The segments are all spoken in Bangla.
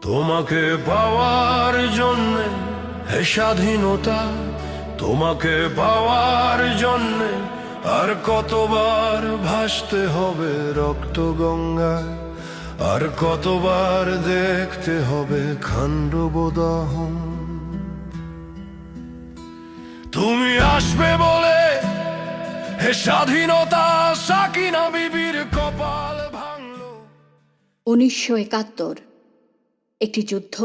তোমাকে পাওয়ার জন্যে হে স্বাধীনতা, তোমাকে পাওয়ার জন্যে আর কতবার ভাসতে হবে রক্ত গঙ্গায়, আর কতবার দেখতে হবে খান্ডবদাহন। তুমি আসবে বলে হে স্বাধীনতা, সাকিনা বিবির কপাল ভাঙলো। 1971 একটি যুদ্ধ,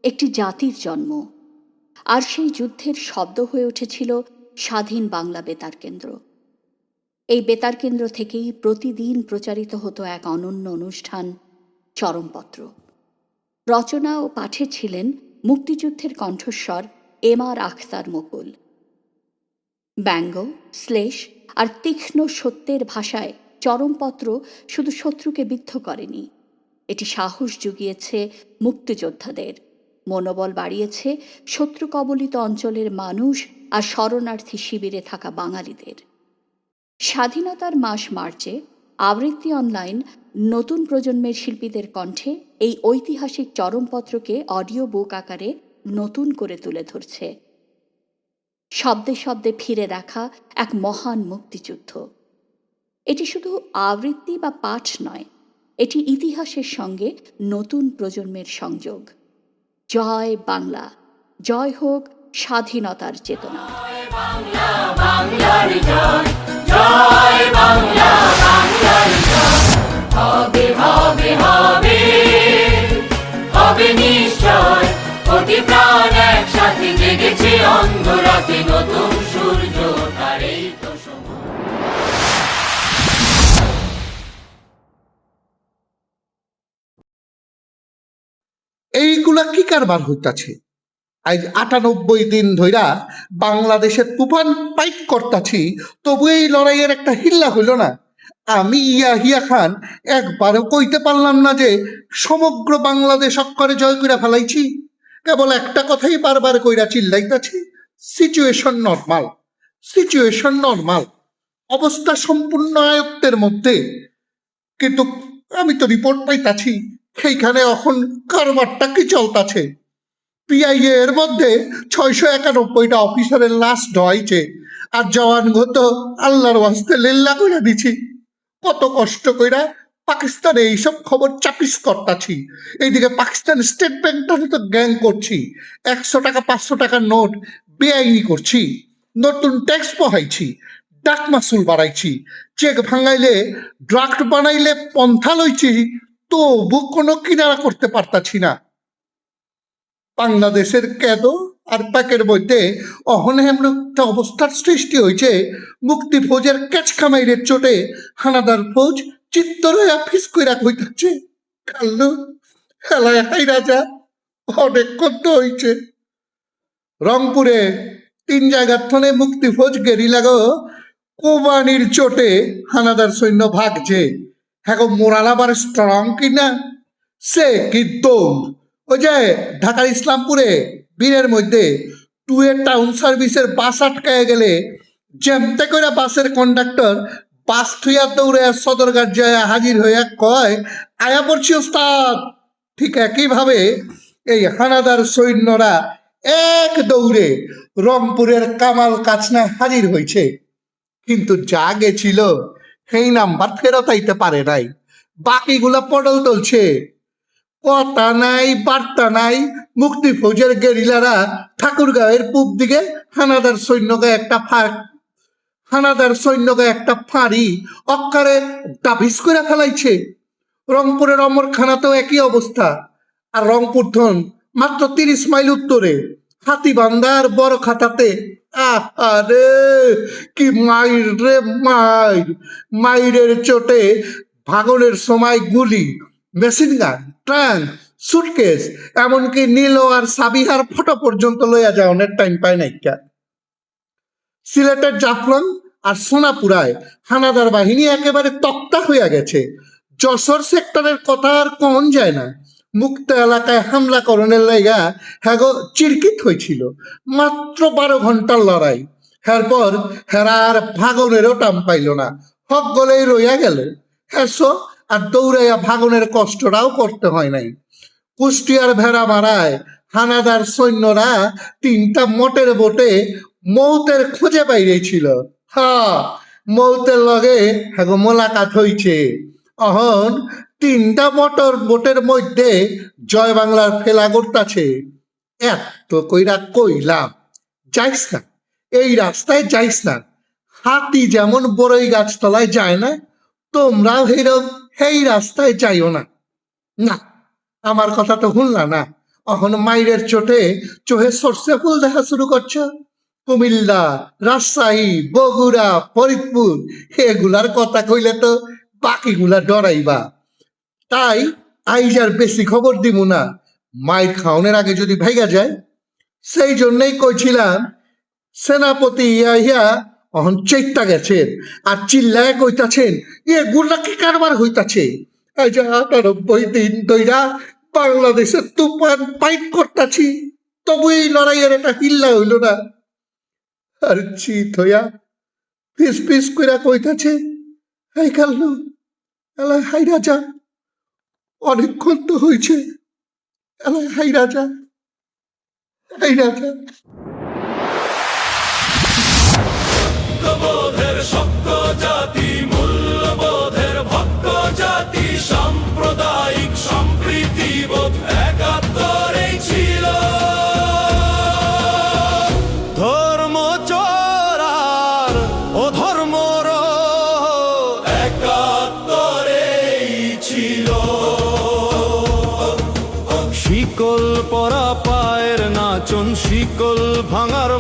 একটি জাতির জন্ম, আর সেই যুদ্ধের শব্দ হয়ে উঠেছিল স্বাধীন বাংলা বেতার কেন্দ্র। এই বেতার কেন্দ্র থেকেই প্রতিদিন প্রচারিত হতো এক অনন্য অনুষ্ঠান, চরমপত্র। রচনা ও পাঠে ছিলেন মুক্তিযুদ্ধের কণ্ঠস্বর এম.আর. আখতার মুকুল। ব্যঙ্গ, শ্লেষ আর তীক্ষ্ণ সত্যের ভাষায় চরমপত্র শুধু শত্রুকে বিদ্ধ করেনি, এটি সাহস জুগিয়েছে মুক্তিযোদ্ধাদের, মনোবল বাড়িয়েছে শত্রু কবলিত অঞ্চলের মানুষ আর শরণার্থী শিবিরে থাকা বাঙালিদের। স্বাধীনতার মাস মার্চে আবৃত্তি অনলাইন নতুন প্রজন্মের শিল্পীদের কণ্ঠে এই ঐতিহাসিক চরমপত্রকে অডিও বুক আকারে নতুন করে তুলে ধরছে। শব্দে শব্দে ফিরে দেখা এক মহান মুক্তিযুদ্ধ। এটি শুধু আবৃত্তি বা পাঠ নয়, এটি ইতিহাসের সঙ্গে নতুন প্রজন্মের সংযোগ। জয় বাংলা, জয় হোক স্বাধীনতার চেতনা। হবে হবে হবে হবে নিশ্চয়, কোটি প্রাণ একসাথে জেগেছে অন্ধরাতে, নতুন সূর্য তারেই তো সময়। এইগুলা কি কারবার হইতাছে? আজ 98 দিন ধইরা বাংলাদেশের তুফান পাইট করতাছি, তবু এই লড়াইয়ের একটা হিল্লা হইল না। আমি ইয়াহিয়া খান একবারও কইতে পারলাম না যে সমগ্র বাংলাদেশ অক্ষরে জয় কইরা ফেলাইছি। কেবল একটা কথাই বারবার কইরা চিল্লাইতাছি, সিচুয়েশন নর্মাল, সিচুয়েশন নর্মাল, অবস্থা সম্পূর্ণ আয়ত্তের মধ্যে। কিন্তু আমি তো রিপোর্ট পাইতাছি সেইখানে এখন কারবারটা কি চলতাছে। পিআইএ এর মধ্যে 691টা অফিসারের লাশ ঢোয়াইছে, আর জওয়ান তো আল্লাহর ওয়াস্তে লিল্লা কইরা দিছি। কত কষ্ট কইরা পাকিস্তানে এইসব খবর চাপিস করতাছি, এইদিকে পাকিস্তান স্টেট ব্যাংকটাতে তো গ্যাং করছি, 100 টাকা 500 টাকার নোট বেআইনি করছি, নতুন ট্যাক্স বহাইছি, ডাক মাসুল বাড়াইছি, চেক ভাঙাইলে ড্রাফট বানাইলে পন্থা লইছি, তবু কোনো কিনারা করতে পারতাছি না। বাংলাদেশের কেদ আর প্যাকের মধ্যে অহনে এমন একটা অবস্থার সৃষ্টি হয়েছে, মুক্তি ফৌজের ক্যাচ খামাইরের চোটে হানাদার ফৌজ চিত্তরয়া ফিস কইরা কইতাছে, কাল্লু খেলায় হাই রাজা অনেক কত হইছে। রংপুরে 3 জায়গার থনে মুক্তি ফৌজ গেরিলা গো কোবানির চোটে হানাদার সৈন্য ভাগছে। হ্যাঁ গো, মোরাল আবার স্ট্রং কিনা সে কি দৌড়। ওই যে ঢাকার ইসলামপুরে বীরের মধ্যে 2 টাউন সার্ভিসের বাস আটকায় গেলে যেমতে করে বাসের কন্ডাক্টর বাস থুইয়া দৌড়ে সদরঘাট যায় হাজির হইয়া কয়, আয়া পড়ছি ওস্তাদ। ঠিক একইভাবে এই হানাদার সৈন্যরা এক দৌড়ে রংপুরের কামাল কাচনা হাজির হয়েছে, কিন্তু যা গেছিল সেই নাম্বার ফেরত আইতে পারে নাই, বাকিগুলা পটল তুলছে। কথা নাই বার্তা নাই, মুক্তি ফৌজের গেরিলারা ঠাকুরগাঁওয়ের পূব দিকে হানাদার সৈন্যকে একটা ফাঁড়ি অক্কারে ডাবিস করে ফেলাইছে। রংপুরের অমরখানাতেও একই অবস্থা। আর রংপুর থন মাত্র 30 মাইল উত্তরে হাতিবান্ধার বড় খাতাতে আরে কি মাইর রে মাইর, মাইরের চোটে ভাগনের সময় গুলি, মেশিন গান, ট্রাঙ্ক, সুটকেস, এমনকি নীলো আর সাবিহার ফটো পর্যন্ত লইয়া যাওয়ার টাইম পায় নাইকা। সিলেটের জাফলং আর সোনাপুরায় হানাদার বাহিনী একেবারে তক্তা হইয়া গেছে। যশোর সেক্টরের কথা আর কন যায় না, মুক্ত এলাকায় হামলা করণের লাইগা হ্যাগো চিরকিত হয়েছিল। মাত্র 12 ঘন্টার লড়াই, এরপর হেরা আর ভাগনেরও টাম পাইল না, হক গলেই রইয়া গেল। হেসো আর দৌড়াইয়া ভাগনের কষ্টটাও করতে হয় নাই। কুষ্টিয়ার ভেড়া মারায় হানাদার সৈন্যরা 3টা মটের বোটে মৌতের খোঁজে বাইরেছিল। হ্যাঁ, মৌতের লগে হ্যাঁ মোলাকাত হইছে। অহন 3টা মোটর বোটের মধ্যে জয় বাংলার ফেলা করতাছে। এত কইরা কইলাম যাইস না, এই রাস্তায় যাইস না। হাতি যেমন বড়ই গাছতলায় যায় না, তোমরাও হেরম এই রাস্তায় যাইও না। না, আমার কথা তো শুনলা না। এখন মাইরের চোটে চোহে সর্ষে ফুল দেখা শুরু করছ। কুমিল্লা, রাজশাহী, বগুড়া, ফরিদপুর এগুলার কথা কইলে তো বাকিগুলা ডরাইবা। তাই আইজার বেশি খবর দিব না, মাইর খাওনের আগে যদি ভাইগা যায়। সেই জন্যই কইছিলাম সেনাপতি ইয়া অহন চেষ্টা গেছেন আর চিল্লায় কইতাছেন এগুলা কি কারবার হইতাছে। এই যে 98 দিন ধইরা বাংলাদেশের তুফান ফাইট করতাছি, তবু এই লড়াইয়ের একটা হিল্লা হইল না। আর চিত হইয়া ফিস ফিস কইরা কইতাছে এই কাল্লু এলা হাই রাজা, অনেকক্ষণ তো হয়েছে, এলা হাই রাজা, হাই রাজা। বোধের শক্ত জাতি, মূল্যবোধের ভক্ত জাতি, সাম্প্রদায়িক সম্প্রীতিবোধ একাত্তরেই ছিল। ধর্ম চোরার ও ধর্মর একাত্তরেই ছিল। শিকল পরা পায়ের নাচন, শিকল ভাঙার